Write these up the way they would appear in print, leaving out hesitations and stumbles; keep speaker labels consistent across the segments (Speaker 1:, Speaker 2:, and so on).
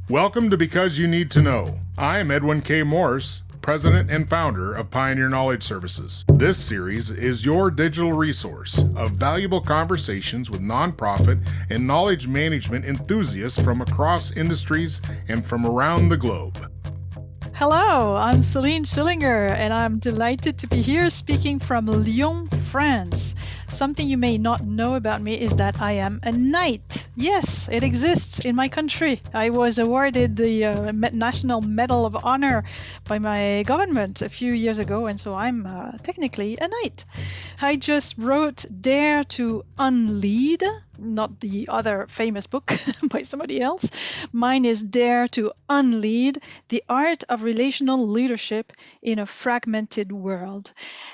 Speaker 1: Welcome to Because You Need to Know. I'm Edwin K. Morse, President and founder of Pioneer Knowledge Services. This series is your digital resource of valuable conversations with nonprofit and knowledge management enthusiasts from across industries and from around the globe.
Speaker 2: Hello, I'm Céline Schillinger, and I'm delighted to be here speaking from Lyon, France. Something you may not know about me is that I am a knight. Yes, it exists in my country. I was awarded the National Medal of Honor by my government a few years ago, and so I'm technically a knight. I just wrote Dare to Unlead, not the other famous book by somebody else. Mine is Dare to Unlead, the art of relational leadership in a fragmented world.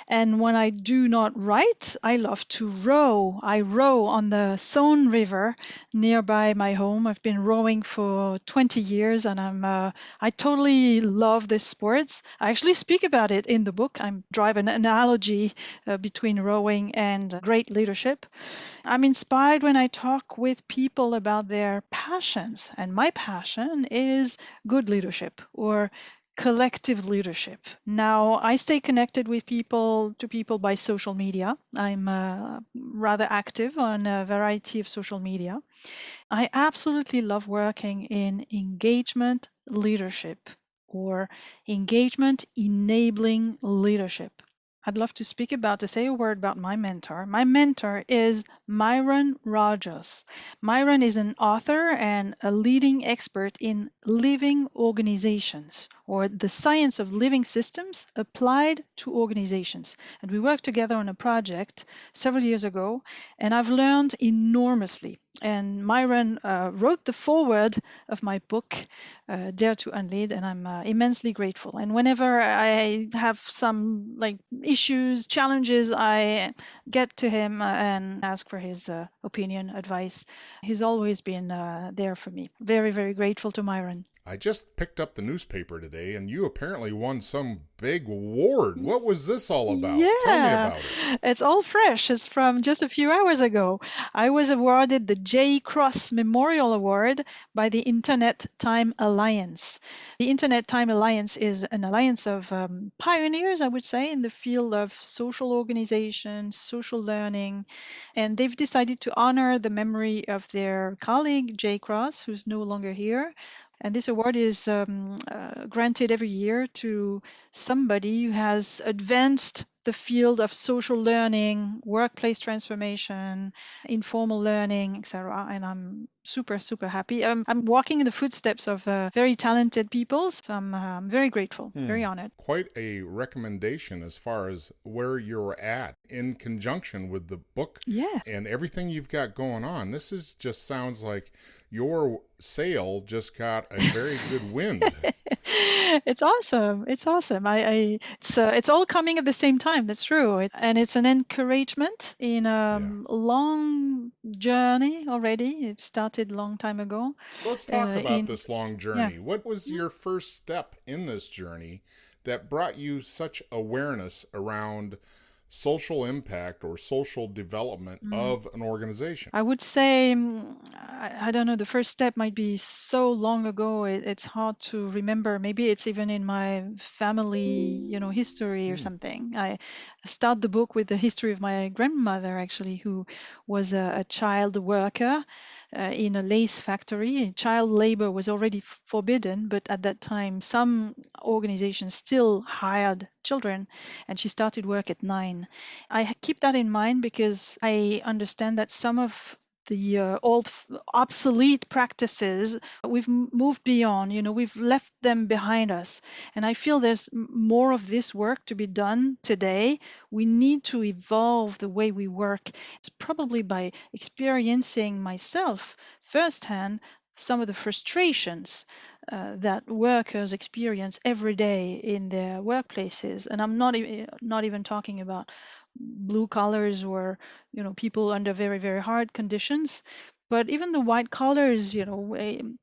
Speaker 2: And when I do not write, I love to row. I row on the Saône River nearby my home. I've been rowing for 20 years, and I totally love this sport. I actually speak about it in the book. I drive an analogy between rowing and great leadership. I'm inspired when I talk with people about their passions, and my passion is good leadership or collective leadership. Now, I stay connected with people by social media. I'm rather active on a variety of social media. I absolutely love working in engagement leadership or engagement enabling leadership. I'd love to say a word about my mentor. My mentor is Myron Rogers. Myron is an author and a leading expert in living organizations, or the science of living systems applied to organizations. And we worked together on a project several years ago, and I've learned enormously. And Myron wrote the foreword of my book, Dare to Unlead, and I'm immensely grateful. And whenever I have some issues, challenges, I get to him and ask for his opinion, advice. He's always been there for me. Very, very grateful to Myron.
Speaker 1: I just picked up the newspaper today, and you apparently won some big award. What was this all about?
Speaker 2: Yeah,
Speaker 1: Tell me about it.
Speaker 2: It's all fresh. It's from just a few hours ago. I was awarded the J. Cross Memorial Award by the Internet Time Alliance. The Internet Time Alliance is an alliance of pioneers, I would say, in the field of social organization, social learning, and they've decided to honor the memory of their colleague, J. Cross, who's no longer here. And this award is granted every year to somebody who has advanced the field of social learning, workplace transformation, informal learning, etc. And I'm super, super happy. I'm walking in the footsteps of very talented people, so I'm very grateful, very honored.
Speaker 1: Quite a recommendation as far as where you're at in conjunction with the book and everything you've got going on. This just sounds like your sail just got a very good wind.
Speaker 2: It's awesome. It's awesome. It's all coming at the same time. That's true. And it's an encouragement in a long journey already. It started a long time ago.
Speaker 1: Let's talk about this long journey. What was your first step in this journey that brought you such awareness around social impact or social development of an organization?
Speaker 2: I would say, I don't know, the first step might be so long ago, it's hard to remember. Maybe it's even in my family, history or something. I start the book with the history of my grandmother, actually, who was a child worker in a lace factory. Child labor was already forbidden, but at that time, some organizations still hired children, and she started work at 9. I keep that in mind because I understand that some of the old obsolete practices we've moved beyond, we've left them behind us, and I feel there's more of this work to be done today. We need to evolve the way we work. It's probably by experiencing myself firsthand some of the frustrations that workers experience every day in their workplaces, and I'm not even talking about blue collars or people under very, very hard conditions, but even the white collars,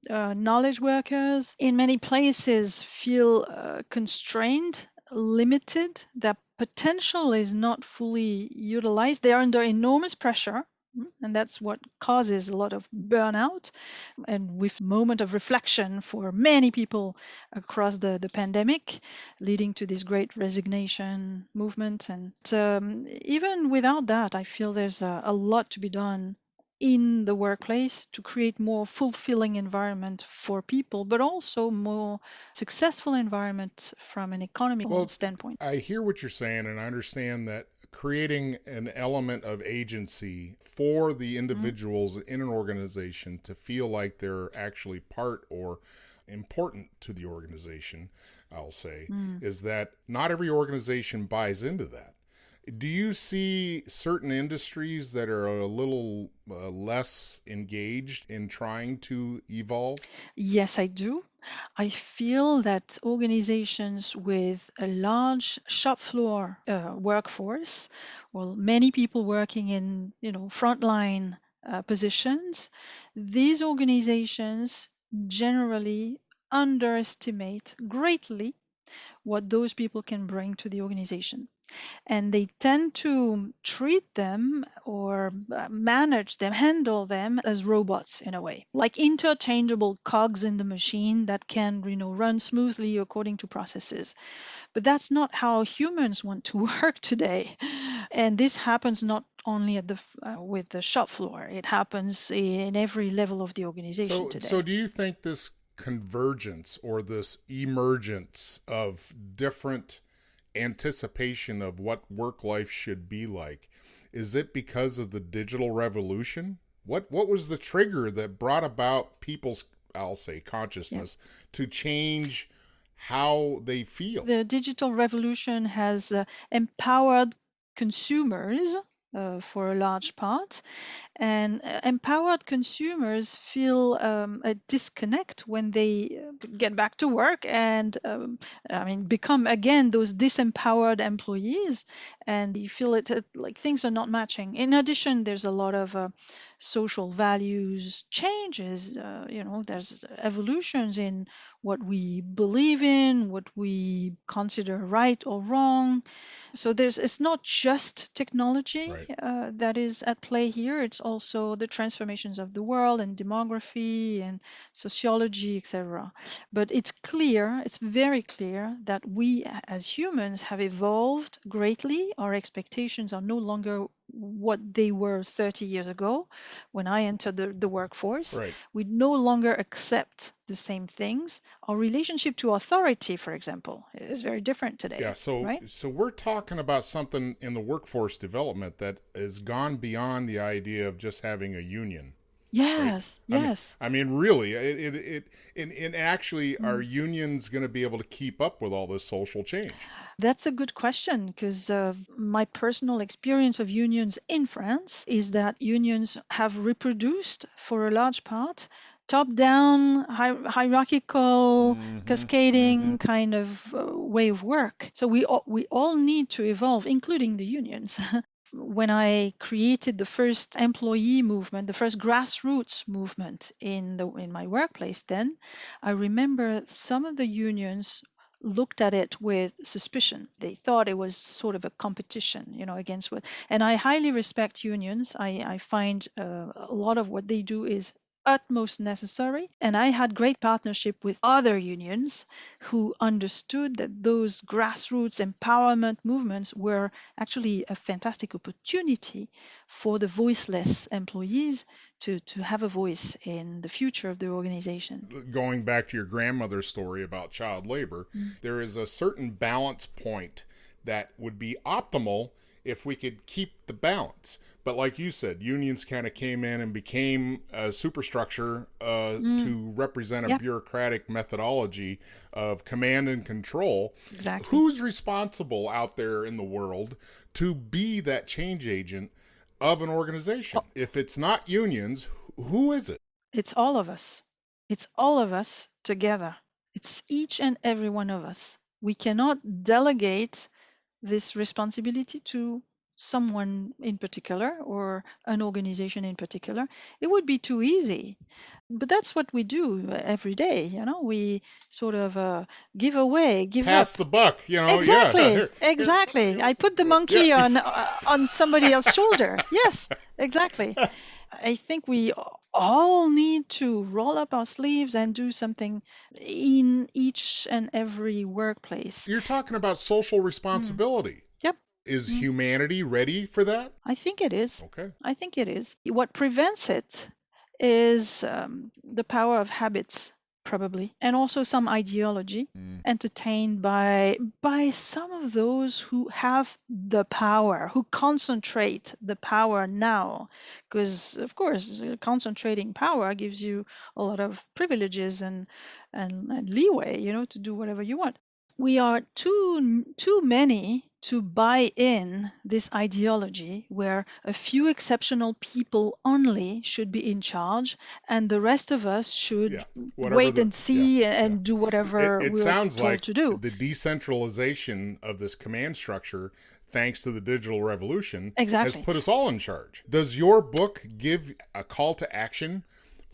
Speaker 2: knowledge workers in many places feel constrained, limited. Their potential is not fully utilized. They are under enormous pressure And that's what causes a lot of burnout. And with moment of reflection for many people across the pandemic, leading to this great resignation movement. And even without that, I feel there's a lot to be done in the workplace to create more fulfilling environment for people, but also more successful environment from an economical
Speaker 1: Well,
Speaker 2: standpoint.
Speaker 1: I hear what you're saying, and I understand that creating an element of agency for the individuals in an organization to feel like they're actually part or important to the organization, I'll say, is that not every organization buys into that. Do you see certain industries that are a little less engaged in trying to evolve?
Speaker 2: Yes, I do. I feel that organizations with a large shop floor workforce, well, many people working in, frontline positions, these organizations generally underestimate greatly what those people can bring to the organization, and they tend to treat them or manage them, handle them as robots in a way, like interchangeable cogs in the machine that can, run smoothly according to processes. But that's not how humans want to work today. And this happens not only at with the shop floor; it happens in every level of the organization
Speaker 1: So
Speaker 2: today.
Speaker 1: do you think this convergence or this emergence of different anticipation of what work life should be like, is it because of the digital revolution? What was the trigger that brought about people's, I'll say,
Speaker 2: Yeah.
Speaker 1: consciousness to change how they feel?
Speaker 2: The digital revolution has empowered consumers for a large part, and empowered consumers feel a disconnect when they get back to work and become again those disempowered employees, and you feel like things are not matching. In addition, there's a lot of social values changes. There's evolutions in what we believe in, what we consider right or wrong. So it's not just technology
Speaker 1: Right.
Speaker 2: that is at play here. It's also the transformations of the world and demography and sociology, etc. But it's very clear that we as humans have evolved greatly. Our expectations are no longer what they were 30 years ago when I entered the workforce.
Speaker 1: Right.
Speaker 2: We no longer accept the same things. Our relationship to authority, for example, is very different
Speaker 1: Yeah,
Speaker 2: today,
Speaker 1: so
Speaker 2: right?
Speaker 1: so we're talking about something in the workforce development that has gone beyond the idea of just having a union, right?
Speaker 2: Yes,
Speaker 1: I mean,
Speaker 2: yes.
Speaker 1: I mean, really, and actually, are
Speaker 2: Mm.
Speaker 1: unions going to be able to keep up with all this social change?
Speaker 2: That's a good question because my personal experience of unions in France is that unions have reproduced, for a large part, top-down, hierarchical,
Speaker 1: Mm-hmm. Mm-hmm.
Speaker 2: cascading kind of way of work. So we all need to evolve, including the unions. When I created the first employee movement, the first grassroots movement in my workplace, then I remember some of the unions looked at it with suspicion. They thought it was sort of a competition, against what. And I highly respect unions. I find a lot of what they do is utmost necessary. And I had great partnership with other unions who understood that those grassroots empowerment movements were actually a fantastic opportunity for the voiceless employees to have a voice in the future of the organization.
Speaker 1: Going back to your grandmother's story about child labor, there is a certain balance point that would be optimal if we could keep the balance. But like you said, unions kind of came in and became a superstructure
Speaker 2: Mm,
Speaker 1: to represent a
Speaker 2: yeah,
Speaker 1: bureaucratic methodology of command and control.
Speaker 2: exactly.
Speaker 1: Who's responsible out there in the world to be that change agent of an organization? If it's not unions, who is it?
Speaker 2: It's all of us. It's all of us together. It's each and every one of us. We cannot delegate this responsibility to someone in particular or an organization in particular, it would be too easy. But that's what we do every day. We sort of give away, give
Speaker 1: Pass
Speaker 2: up.
Speaker 1: the buck, yeah.
Speaker 2: Exactly,
Speaker 1: Here's somebody
Speaker 2: exactly. I
Speaker 1: else's
Speaker 2: put the
Speaker 1: work. Yeah.
Speaker 2: monkey on somebody else's shoulder. Yes, exactly. I think we all need to roll up our sleeves and do something in each and every workplace.
Speaker 1: You're talking about social responsibility.
Speaker 2: Yep.
Speaker 1: Is humanity ready for that?
Speaker 2: I think it is.
Speaker 1: Okay.
Speaker 2: I think it is. What prevents it is the power of habits, probably, and also some ideology entertained by some of those who have the power, who concentrate the power now. Because of course, concentrating power gives you a lot of privileges and leeway, to do whatever you want. We are too many to buy in this ideology where a few exceptional people only should be in charge and the rest of us should wait and see and do whatever
Speaker 1: it
Speaker 2: we're
Speaker 1: sounds
Speaker 2: told
Speaker 1: like
Speaker 2: to do.
Speaker 1: the decentralization of this command structure, thanks to the digital revolution,
Speaker 2: Exactly.
Speaker 1: has put us all in charge. Does your book give a call to action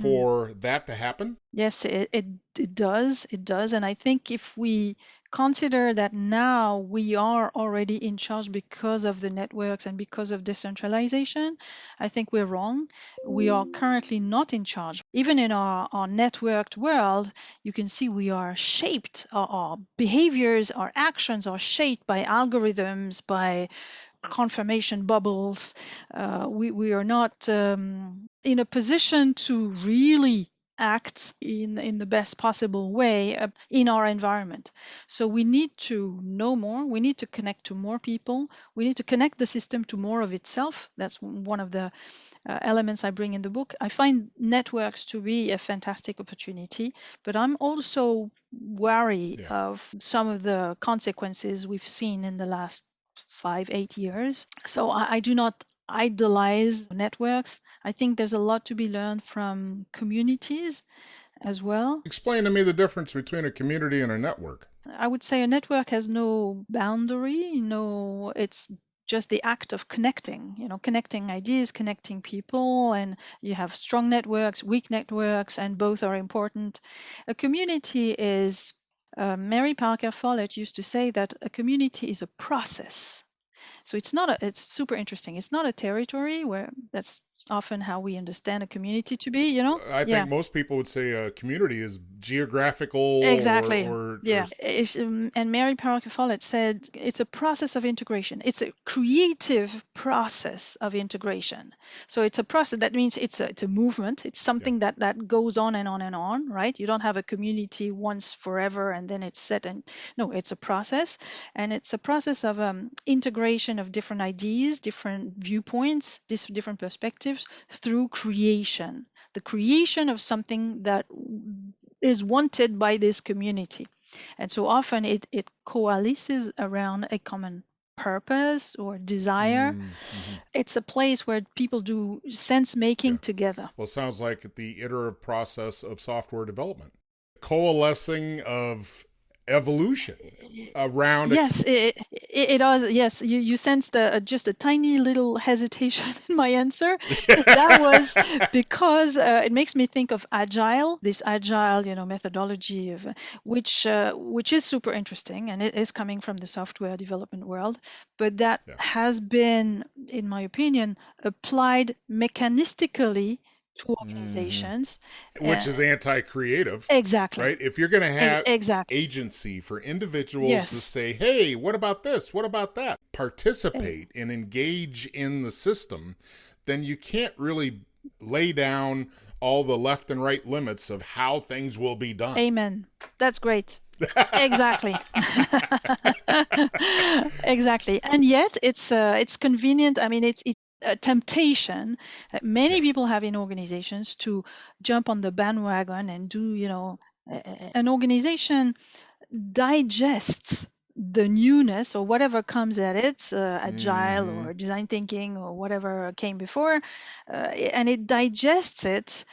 Speaker 1: for that to happen?
Speaker 2: Yes, it does. It does. And I think if we consider that now we are already in charge because of the networks and because of decentralization, I think we're wrong. We are currently not in charge. Even in our networked world, you can see we are shaped, our behaviors, our actions are shaped by algorithms, by confirmation bubbles. We are not in a position to really act in the best possible way in our environment. So we need to know more. We need to connect to more people. We need to connect the system to more of itself. That's one of the elements I bring in the book. I find networks to be a fantastic opportunity, but I'm also wary of some of the consequences we've seen in the last 5-8 years. So I do not idolize networks. I think there's a lot to be learned from communities as well.
Speaker 1: Explain to me the difference between a community and a network.
Speaker 2: I would say a network has no boundary, it's just the act of connecting, connecting ideas, connecting people, and you have strong networks, weak networks, and both are important. A community is, Mary Parker Follett used to say that a community is a process. So it's super interesting. It's not a territory where that's often how we understand a community to be,
Speaker 1: I think most people would say a community is geographical.
Speaker 2: Exactly. And Mary Parker Follett said it's a process of integration. It's a creative process of integration. So it's a process. That means it's a movement. It's something that goes on and on and on, right? You don't have a community once forever and then it's set. And no, it's a process, and it's a process of integration of different ideas, different viewpoints, different perspectives through creation. The creation of something that is wanted by this community. And so often it coalesces around a common purpose or desire. It's a place where people do sense making together.
Speaker 1: Well, it sounds like the iterative process of software development, coalescing of evolution around.
Speaker 2: Yes, it does. Yes, you sensed just a tiny little hesitation in my answer. That was because it makes me think of agile, this agile, methodology of which is super interesting, and it is coming from the software development world, but that has been, in my opinion, applied mechanistically to organizations,
Speaker 1: which is anti-creative.
Speaker 2: Exactly.
Speaker 1: Right? If you're going to have agency for individuals to say, hey, what about this? What about that? Participate and engage in the system, then you can't really lay down all the left and right limits of how things will be done.
Speaker 2: Amen. That's great. Exactly. Exactly. And yet it's convenient. I mean, it's a temptation that many people have in organizations to jump on the bandwagon and do, an organization digests the newness or whatever comes at it, agile or design thinking or whatever came before, and it digests it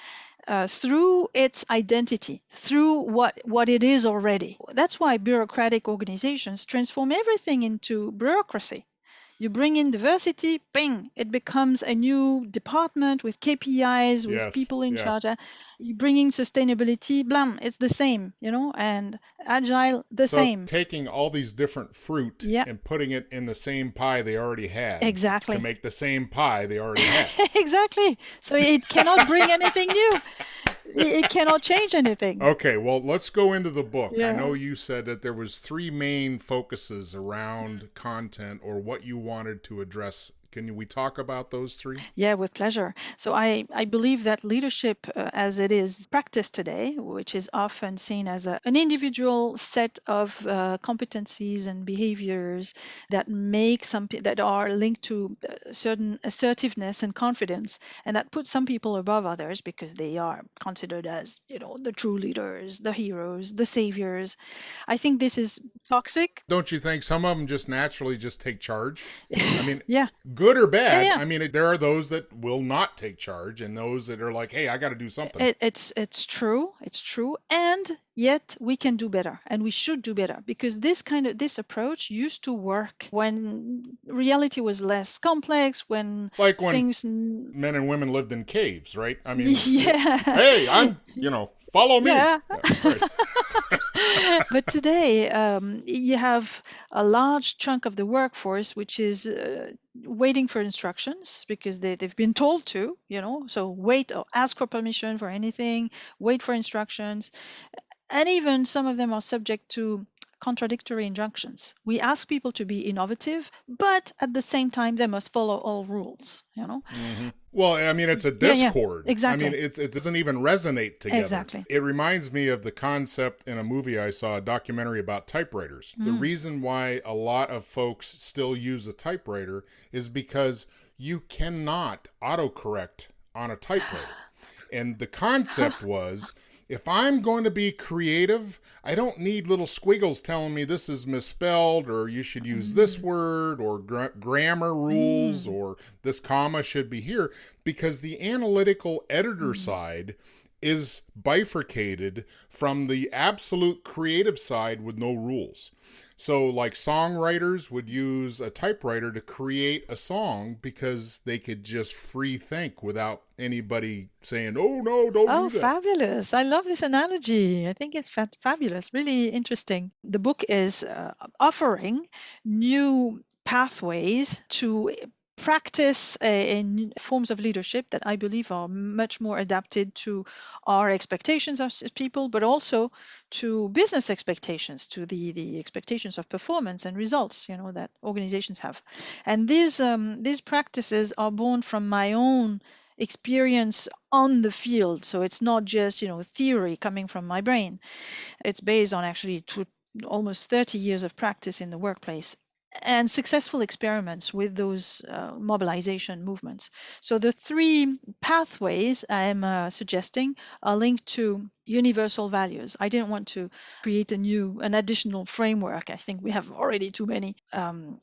Speaker 2: through its identity, through what it is already. That's why bureaucratic organizations transform everything into bureaucracy. You bring in diversity, bing, it becomes a new department with KPIs, with
Speaker 1: Yes.
Speaker 2: people in
Speaker 1: Yeah.
Speaker 2: charge. You bring in sustainability, blam, it's the same, and agile, the
Speaker 1: So
Speaker 2: same.
Speaker 1: taking all these different fruit
Speaker 2: Yeah,
Speaker 1: and putting it in the same pie they already had to
Speaker 2: exactly.
Speaker 1: make the same pie they already had.
Speaker 2: Exactly. So it cannot bring anything new. It cannot change anything.
Speaker 1: Okay, well, let's go into the book. I
Speaker 2: Yeah.
Speaker 1: know you said that there was 3 main focuses around content or what you wanted to address. Can we talk about those 3?
Speaker 2: Yeah, with pleasure. So I believe that leadership, as it is practiced today, which is often seen as an individual set of competencies and behaviors that make that are linked to certain assertiveness and confidence, and that puts some people above others because they are considered as, the true leaders, the heroes, the saviors. I think this is toxic.
Speaker 1: Don't you think some of them just naturally just take charge? I mean,
Speaker 2: Yeah.
Speaker 1: good or bad.
Speaker 2: Yeah.
Speaker 1: I mean, there are those that will not take charge and those that are like, hey, I got to do something.
Speaker 2: It's true. It's true. And yet we can do better, and we should do better, because this approach used to work when reality was less complex, when
Speaker 1: Like when
Speaker 2: things.
Speaker 1: men and women lived in caves, right? I mean,
Speaker 2: Yeah.
Speaker 1: hey, follow me.
Speaker 2: Yeah.
Speaker 1: Right.
Speaker 2: But today, you have a large chunk of the workforce which is waiting for instructions because they've been told to, so wait or ask for permission for anything, wait for instructions. And even some of them are subject to contradictory injunctions. We ask people to be innovative, but at the same time, they must follow all rules,
Speaker 1: Mm-hmm. Well, I mean, it's a
Speaker 2: Yeah,
Speaker 1: discord.
Speaker 2: exactly.
Speaker 1: I mean, it doesn't even resonate together.
Speaker 2: Exactly.
Speaker 1: It reminds me of the concept in a movie I saw, a documentary about typewriters. The reason why a lot of folks still use a typewriter is because you cannot autocorrect on a typewriter. And the concept was, if I'm going to be creative, I don't need little squiggles telling me this is misspelled or you should use this word or grammar rules or this comma should be here, because the analytical editor side is bifurcated from the absolute creative side with no rules. So like songwriters would use a typewriter to create a song because they could just free think without anybody saying, oh no, don't
Speaker 2: Oh,
Speaker 1: do that.
Speaker 2: fabulous. I love this analogy. I think it's fabulous, really interesting. The book is offering new pathways to practice in forms of leadership that I believe are much more adapted to our expectations as people, but also to business expectations, to the expectations of performance and results, that organizations have. And these practices are born from my own experience on the field. So it's not just, theory coming from my brain. It's based on actually almost 30 years of practice in the workplace and successful experiments with those mobilization movements. So the 3 pathways I'm suggesting are linked to universal values. I didn't want to create an additional framework. I think we have already too many.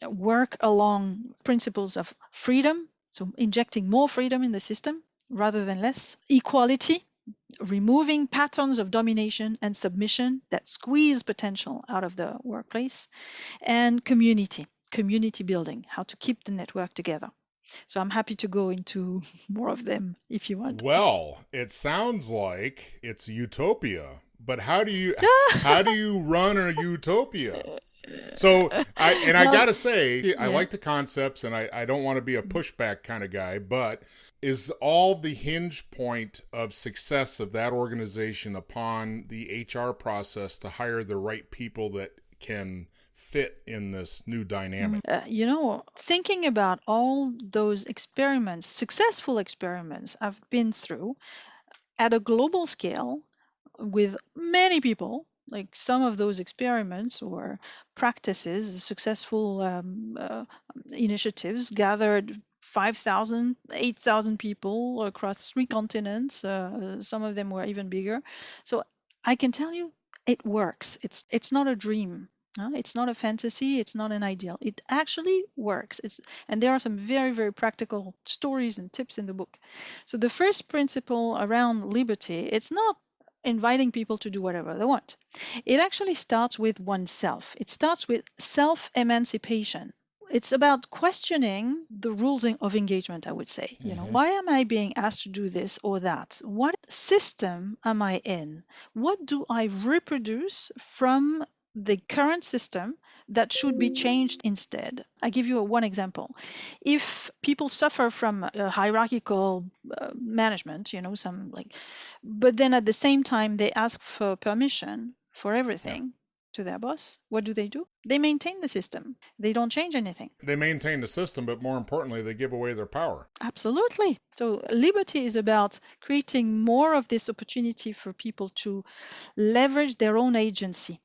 Speaker 2: Work along principles of freedom, so injecting more freedom in the system rather than less. Equality, removing patterns of domination and submission that squeeze potential out of the workplace. And community building, how to keep the network together. So I'm happy to go into more of them if you want.
Speaker 1: Well, it sounds like it's utopia, but how do you run a utopia? So I gotta say, I like the concepts and I don't want to be a pushback kind of guy, but is all the hinge point of success of that organization upon the HR process to hire the right people that can fit in this new dynamic?
Speaker 2: Thinking about all those experiments, successful experiments I've been through at a global scale with many people, like some of those experiments or practices, successful initiatives gathered 5,000, 8,000 people across 3 continents. Some of them were even bigger. So I can tell you it works. It's not a dream. It's not a fantasy. It's not an ideal. It actually works. And there are some very, very practical stories and tips in the book. So the first principle around liberty, it's not inviting people to do whatever they want. It actually starts with oneself. It starts with self-emancipation. it's about questioning the rules of engagement, I would say. Why am I being asked to do this or that? What system am I in? What do I reproduce from the current system that should be changed instead? I give you one example. If people suffer from hierarchical management, but then at the same time they ask for permission for everything to their boss, what do? They maintain the system. They don't change anything.
Speaker 1: They maintain the system, but more importantly, they give away their power.
Speaker 2: Absolutely. So liberty is about creating more of this opportunity for people to leverage their own agency,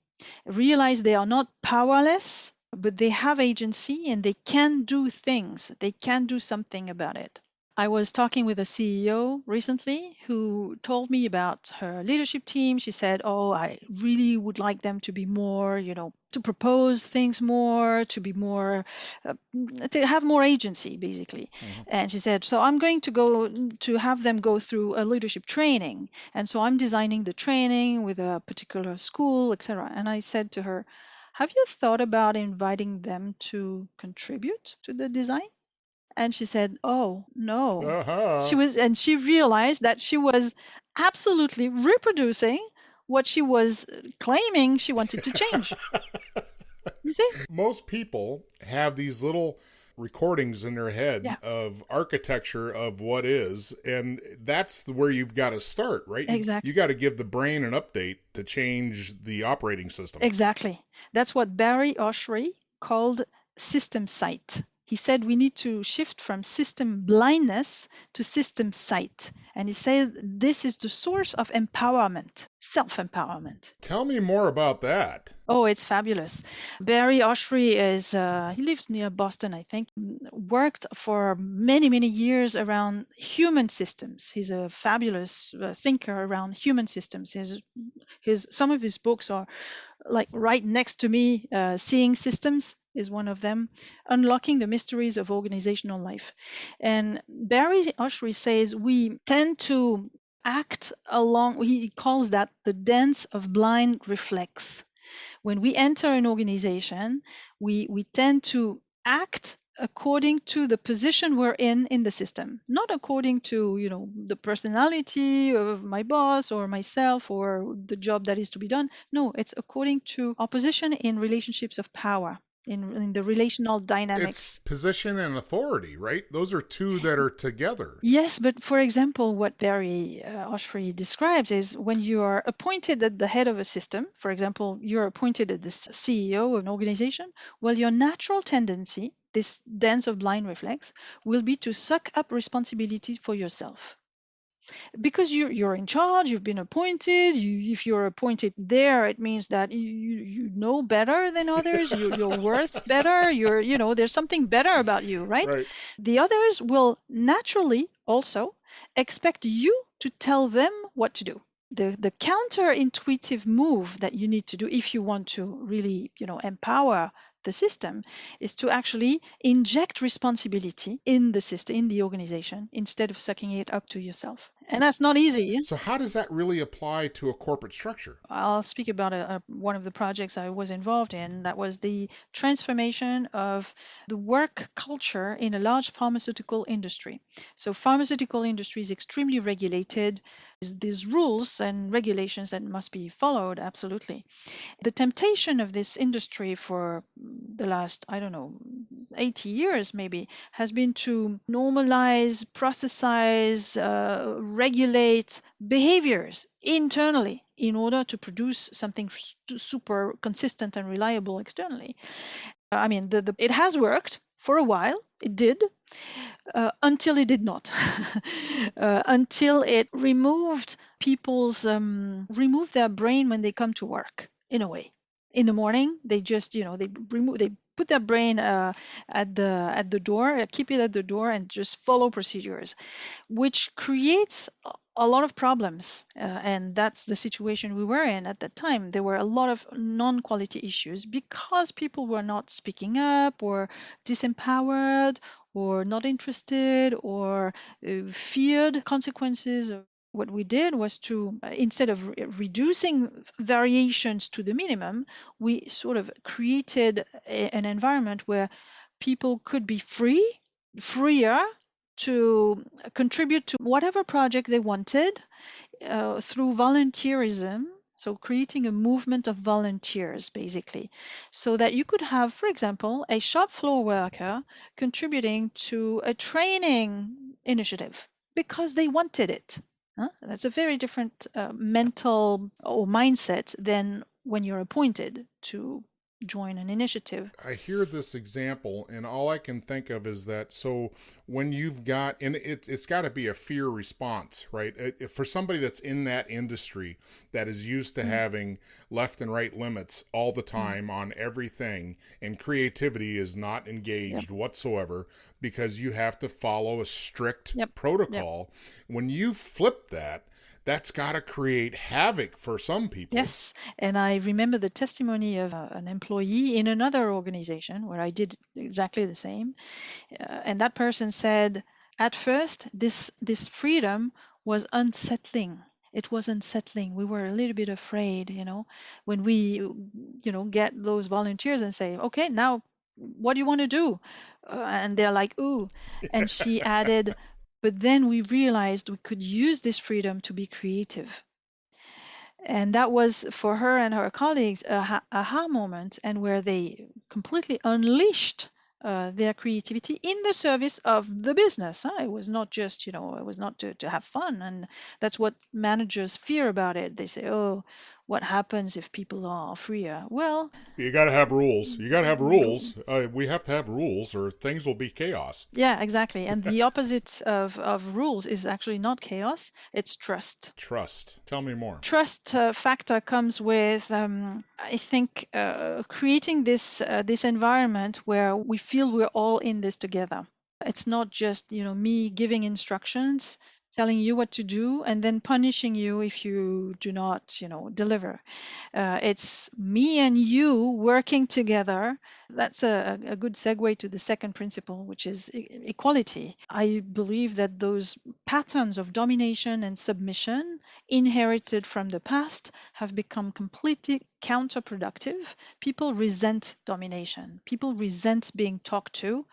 Speaker 2: realize they are not powerless, but they have agency and they can do things. They can do something about it. I was talking with a CEO recently who told me about her leadership team. She said, "Oh, I really would like them to be more, to propose things more, to be more, to have more agency, basically." And she said, "So I'm going to go to have them go through a leadership training. And so I'm designing the training with a particular school, etc." And I said to her, "Have you thought about inviting them to contribute to the design?" And she said, "Oh, no." She realized that she was absolutely reproducing what she was claiming she wanted to change. You see?
Speaker 1: Most people have these little recordings in their head of architecture of what is, and that's where you've got to start, right?
Speaker 2: Exactly.
Speaker 1: You got to give the brain an update to change the operating system.
Speaker 2: Exactly. That's what Barry Oshry called system sight. He said we need to shift from system blindness to system sight. And he says this is the source of empowerment, self-empowerment.
Speaker 1: Tell me more about that.
Speaker 2: Oh, it's fabulous. Barry Oshry he lives near Boston, I think, worked for many, many years around human systems. He's a fabulous thinker around human systems. Some of his books are like right next to me. Seeing Systems is one of them. Unlocking the Mysteries of Organizational Life. And Barry Oshry says we tend to act along, he calls that the dance of blind reflex. When we enter an organization, we tend to act according to the position we're in the system, not according to the personality of my boss or myself or the job that is to be done. No, it's according to our position in relationships of power, in the relational dynamics.
Speaker 1: It's position and authority, right? Those are two that are together.
Speaker 2: Yes, but for example, what Barry Oshry describes is when you are appointed at the head of a system, for example, you're appointed as the CEO of an organization, well, your natural tendency, this dance of blind reflex, will be to suck up responsibility for yourself. Because you're in charge, you've been appointed. If you're appointed there, it means that you know better than others. You're worth better. There's something better about you, right? The others will naturally also expect you to tell them what to do. The counterintuitive move that you need to do if you want to really, empower the system is to actually inject responsibility in the system, in the organization, instead of sucking it up to yourself. And that's not easy.
Speaker 1: So how does that really apply to a corporate structure?
Speaker 2: I'll speak about one of the projects I was involved in. That was the transformation of the work culture in a large pharmaceutical industry. So pharmaceutical industry is extremely regulated. There's rules and regulations that must be followed, absolutely. The temptation of this industry for the last, 80 years maybe, has been to normalize, processize, regulate behaviors internally in order to produce something super consistent and reliable externally. It has worked for a while. It did. Until it did not. Until it removed removed their brain when they come to work, in a way. In the morning, they just, they put their brain at the door, keep it at the door, and just follow procedures, which creates a lot of problems. And that's the situation we were in at that time. There were a lot of non-quality issues because people were not speaking up, or disempowered, or not interested, or feared consequences. What we did was to, instead of reducing variations to the minimum, we sort of created an environment where people could be freer to contribute to whatever project they wanted through volunteerism. So creating a movement of volunteers, basically, so that you could have, for example, a shop floor worker contributing to a training initiative because they wanted it. That's a very different mental or mindset than when you're appointed to join an initiative.
Speaker 1: I hear this example, and all I can think of is that so when you've got, and it's got to be a fear response, right? For somebody that's in that industry that is used to having left and right limits all the time on everything, and creativity is not engaged whatsoever because you have to follow a strict protocol. When you flip that, that's got to create havoc for some people.
Speaker 2: Yes, and I remember the testimony of an employee in another organization where I did exactly the same. And that person said, at first, this freedom was unsettling. It was unsettling. We were a little bit afraid, when we, get those volunteers and say, okay, now what do you want to do? And they're like, ooh. And she added, but then we realized we could use this freedom to be creative. And that was for her and her colleagues a aha moment, and where they completely unleashed their creativity in the service of the business. It was not just, it was not to have fun. And that's what managers fear about it. They say, oh, what happens if people are freer? Well,
Speaker 1: you got to have rules. You got to have rules. We have to have rules, or things will be chaos.
Speaker 2: Yeah, exactly. And the opposite of rules is actually not chaos, it's trust.
Speaker 1: Trust. Tell me more.
Speaker 2: Trust factor comes with, I think, creating this environment where we feel we're all in this together. It's not just, me giving instructions, telling you what to do, and then punishing you if you do not, deliver. It's me and you working together. That's a good segue to the second principle, which is equality. I believe that those patterns of domination and submission inherited from the past have become completely counterproductive. People resent domination. People resent being talked to.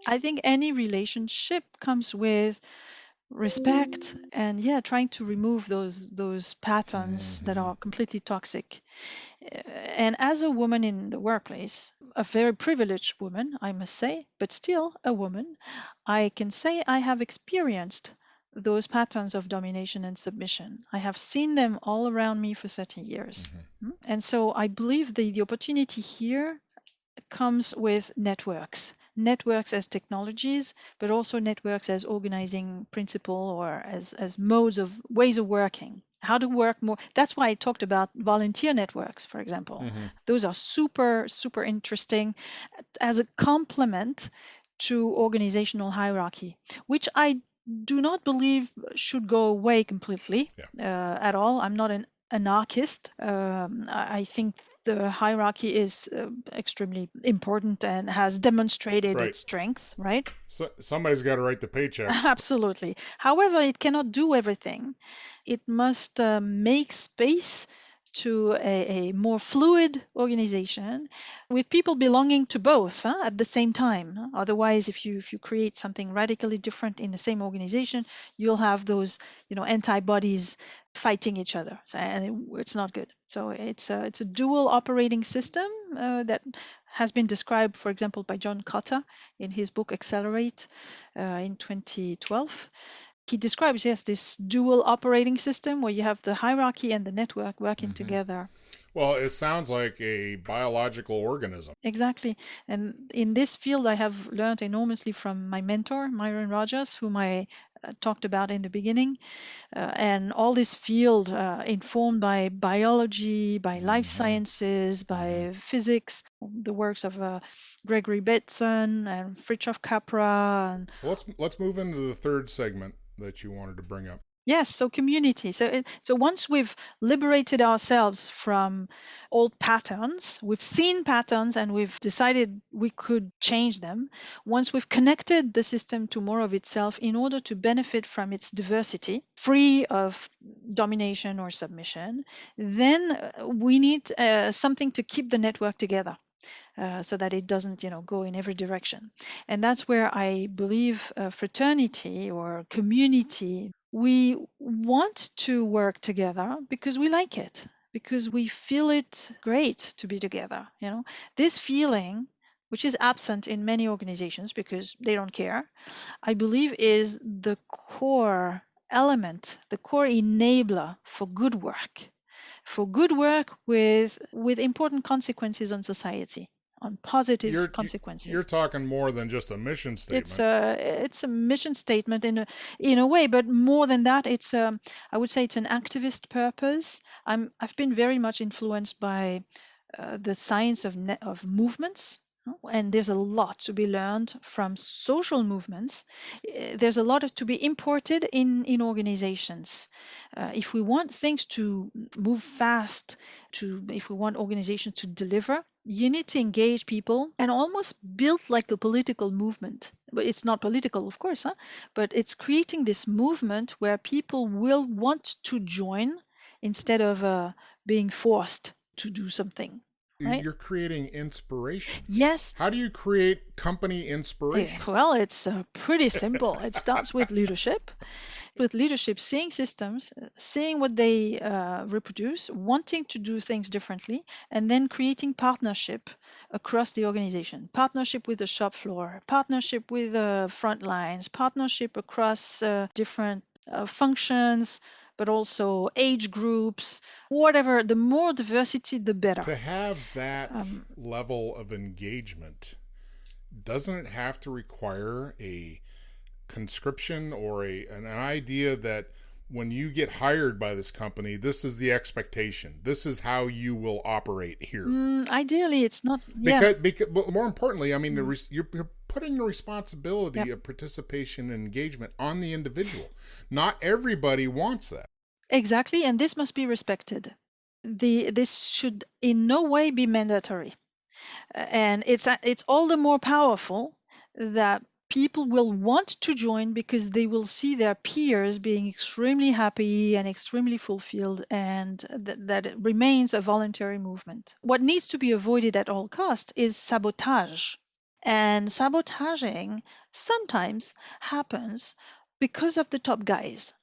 Speaker 2: I think any relationship comes with respect and trying to remove those patterns that are completely toxic. And as a woman in the workplace, a very privileged woman, I must say, but still a woman, I can say I have experienced those patterns of domination and submission. I have seen them all around me for 30 years. And so I believe the opportunity here comes with networks as technologies, but also networks as organizing principle or as modes of ways of working, how to work more. That's why I talked about volunteer networks, for example. Those are super interesting as a complement to organizational hierarchy, which I do not believe should go away completely at all. I'm not an anarchist. I think the hierarchy is extremely important and has demonstrated its strength, right?
Speaker 1: So somebody's got to write the paychecks.
Speaker 2: Absolutely. However, it cannot do everything. It must make space to a more fluid organization with people belonging to both at the same time. Otherwise, if you create something radically different in the same organization, you'll have those antibodies fighting each other, and it's not good. So it's a dual operating system that has been described, for example, by John Kotter in his book Accelerate in 2012. He describes, this dual operating system where you have the hierarchy and the network working together.
Speaker 1: Well, it sounds like a biological organism.
Speaker 2: Exactly. And in this field, I have learned enormously from my mentor, Myron Rogers, whom I talked about in the beginning. And all this field informed by biology, by life sciences, by physics, the works of Gregory Bateson and Fritjof Capra. And
Speaker 1: let's move into the third segment that you wanted to bring up.
Speaker 2: Yes, so community. So once we've liberated ourselves from old patterns, we've seen patterns and we've decided we could change them. Once we've connected the system to more of itself in order to benefit from its diversity, free of domination or submission, then we need something to keep the network together. so that it doesn't, go in every direction. And that's where I believe fraternity or community, we want to work together because we like it, because we feel it great to be together. This feeling, which is absent in many organizations because they don't care, I believe is the core element, the core enabler for good work, with important consequences on society, on positive consequences.
Speaker 1: You're talking more than just a mission statement.
Speaker 2: It's a mission statement in a way, but more than that, I would say it's an activist purpose. I've been very much influenced by the science of movements. And there's a lot to be learned from social movements. There's a lot to be imported in organizations. If we want things to move fast, if we want organizations to deliver, you need to engage people and almost build like a political movement. But it's not political, of course, but it's creating this movement where people will want to join instead of being forced to do something. Right?
Speaker 1: You're creating inspiration.
Speaker 2: Yes.
Speaker 1: How do you create company inspiration?
Speaker 2: Well, it's pretty simple. It starts with leadership. With leadership, seeing systems, seeing what they reproduce, wanting to do things differently, and then creating partnership across the organization. Partnership with the shop floor, partnership with the front lines, partnership across different functions, but also age groups, whatever. The more diversity, the better.
Speaker 1: To have that level of engagement, doesn't it have to require a conscription or an idea that when you get hired by this company, this is the expectation, this is how you will operate here?
Speaker 2: Ideally, it's not. Yeah.
Speaker 1: Because but more importantly, I mean, you're putting the responsibility of participation and engagement on the individual. Not everybody wants that.
Speaker 2: Exactly, and this must be respected. This should in no way be mandatory, and it's all the more powerful that people will want to join because they will see their peers being extremely happy and extremely fulfilled, and that it remains a voluntary movement. What needs to be avoided at all costs is sabotage. And sabotaging sometimes happens because of the top guys.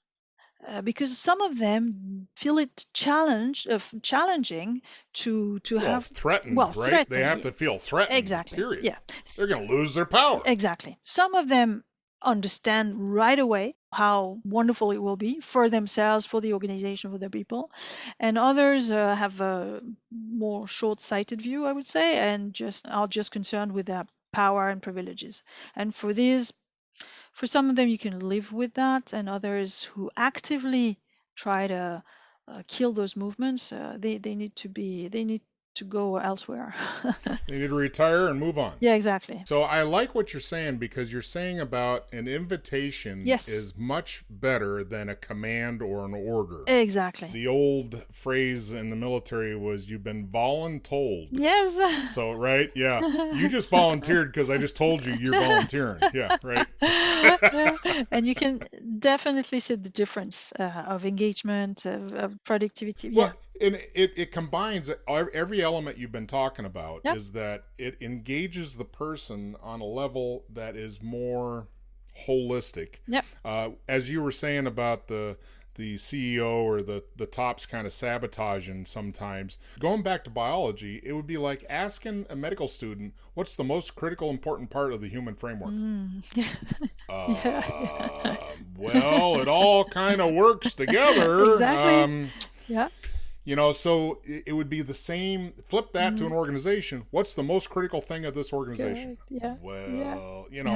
Speaker 2: Because some of them feel it challenging to have
Speaker 1: threatened, right? Threatened. They have to feel threatened.
Speaker 2: Exactly.
Speaker 1: Period.
Speaker 2: Yeah.
Speaker 1: They're going to lose their power.
Speaker 2: Exactly. Some of them understand right away how wonderful it will be for themselves, for the organization, for the people, and others have a more short-sighted view, I would say, and are just concerned with their power and privileges. And for some of them, you can live with that, and others who actively try to kill those movements, they need to go elsewhere.
Speaker 1: They need to retire and move on.
Speaker 2: Yeah, exactly.
Speaker 1: So I like what you're saying, because you're saying about an invitation is much better than a command or an order.
Speaker 2: Exactly.
Speaker 1: The old phrase in the military was, you've been voluntold.
Speaker 2: Yes.
Speaker 1: So, right? Yeah. You just volunteered because I just told you you're volunteering. Yeah, right.
Speaker 2: And you can definitely see the difference of engagement, of productivity.
Speaker 1: Well, and it combines every element you've been talking about. Is that it engages the person on a level that is more holistic. As you were saying about the CEO or the tops kind of sabotaging sometimes. Going back to biology, it would be like asking a medical student, what's the most critical important part of the human framework? Well, it all kind of works together.
Speaker 2: Exactly.
Speaker 1: So it would be the same. Flip that to an organization. What's the most critical thing of this organization?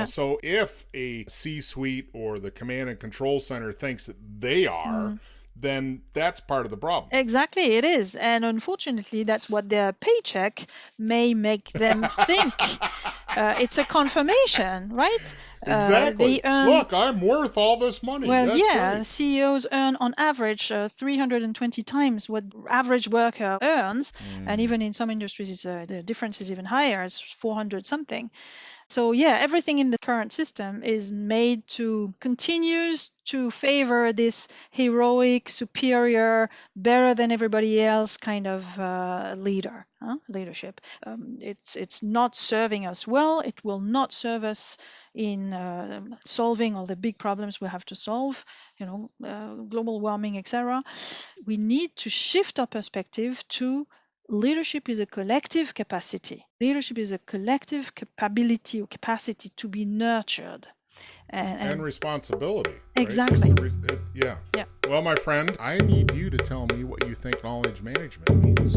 Speaker 1: So if a C-suite or the command and control center thinks that they are, then that's part of the problem.
Speaker 2: Exactly, it is. And unfortunately, that's what their paycheck may make them think. It's a confirmation, right?
Speaker 1: Exactly. Look, I'm worth all this money.
Speaker 2: Well,
Speaker 1: that's right.
Speaker 2: CEOs earn on average 320 times what average worker earns. And even in some industries, the difference is even higher. It's 400 something. So yeah, everything in the current system is made to continues to favor this heroic, superior, better than everybody else kind of leadership. It's not serving us well. It will not serve us in solving all the big problems we have to solve, global warming, etc. We need to shift our perspective to leadership is a collective capacity. Leadership is a collective capability or capacity to be nurtured.
Speaker 1: And responsibility.
Speaker 2: Exactly.
Speaker 1: Right? Yeah. Well, my friend, I need you to tell me what you think knowledge management means.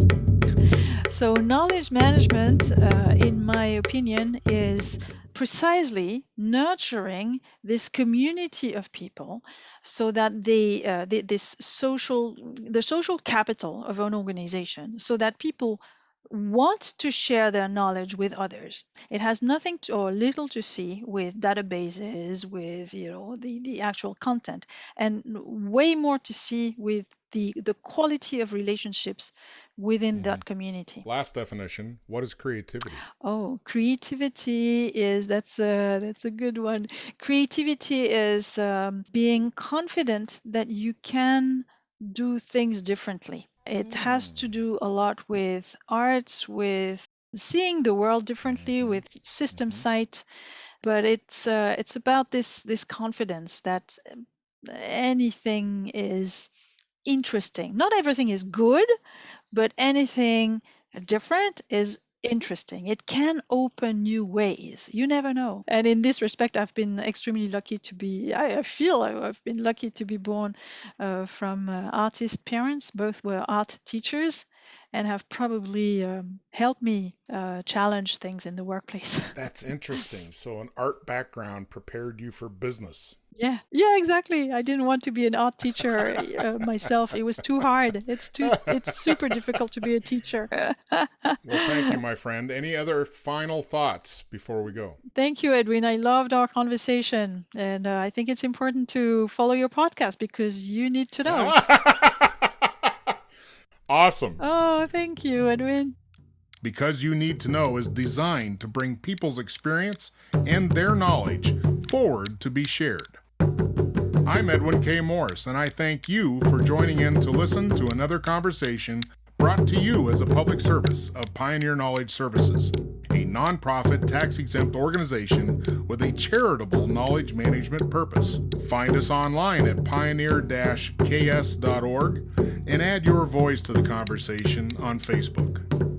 Speaker 2: So knowledge management, in my opinion, is precisely nurturing this community of people so that the social capital of an organization, so that people want to share their knowledge with others. It has nothing to, or little to see with databases, with the actual content, and way more to see with the quality of relationships within that community.
Speaker 1: Last definition, what is creativity?
Speaker 2: Oh, creativity is that's a good one. Creativity is being confident that you can do things differently. It has to do a lot with arts, with seeing the world differently, with system sight, but it's about this confidence that anything is interesting. Not everything is good, but anything different is interesting. It can open new ways. You never know. And in this respect, I've been extremely lucky to be, I feel I've been lucky to be born from artist parents. Both were art teachers and have probably helped me challenge things in the workplace.
Speaker 1: That's interesting. So an art background prepared you for business.
Speaker 2: Yeah, exactly. I didn't want to be an art teacher myself. It was too hard. It's super difficult to be a teacher.
Speaker 1: Well, thank you, my friend. Any other final thoughts before we go?
Speaker 2: Thank you, Edwin. I loved our conversation, and I think it's important to follow your podcast because you need to know.
Speaker 1: Awesome.
Speaker 2: Oh, thank you, Edwin.
Speaker 1: Because You Need to Know is designed to bring people's experience and their knowledge forward to be shared. I'm Edwin K. Morris, and I thank you for joining in to listen to another conversation brought to you as a public service of Pioneer Knowledge Services, a nonprofit tax-exempt organization with a charitable knowledge management purpose. Find us online at pioneer-ks.org and add your voice to the conversation on Facebook.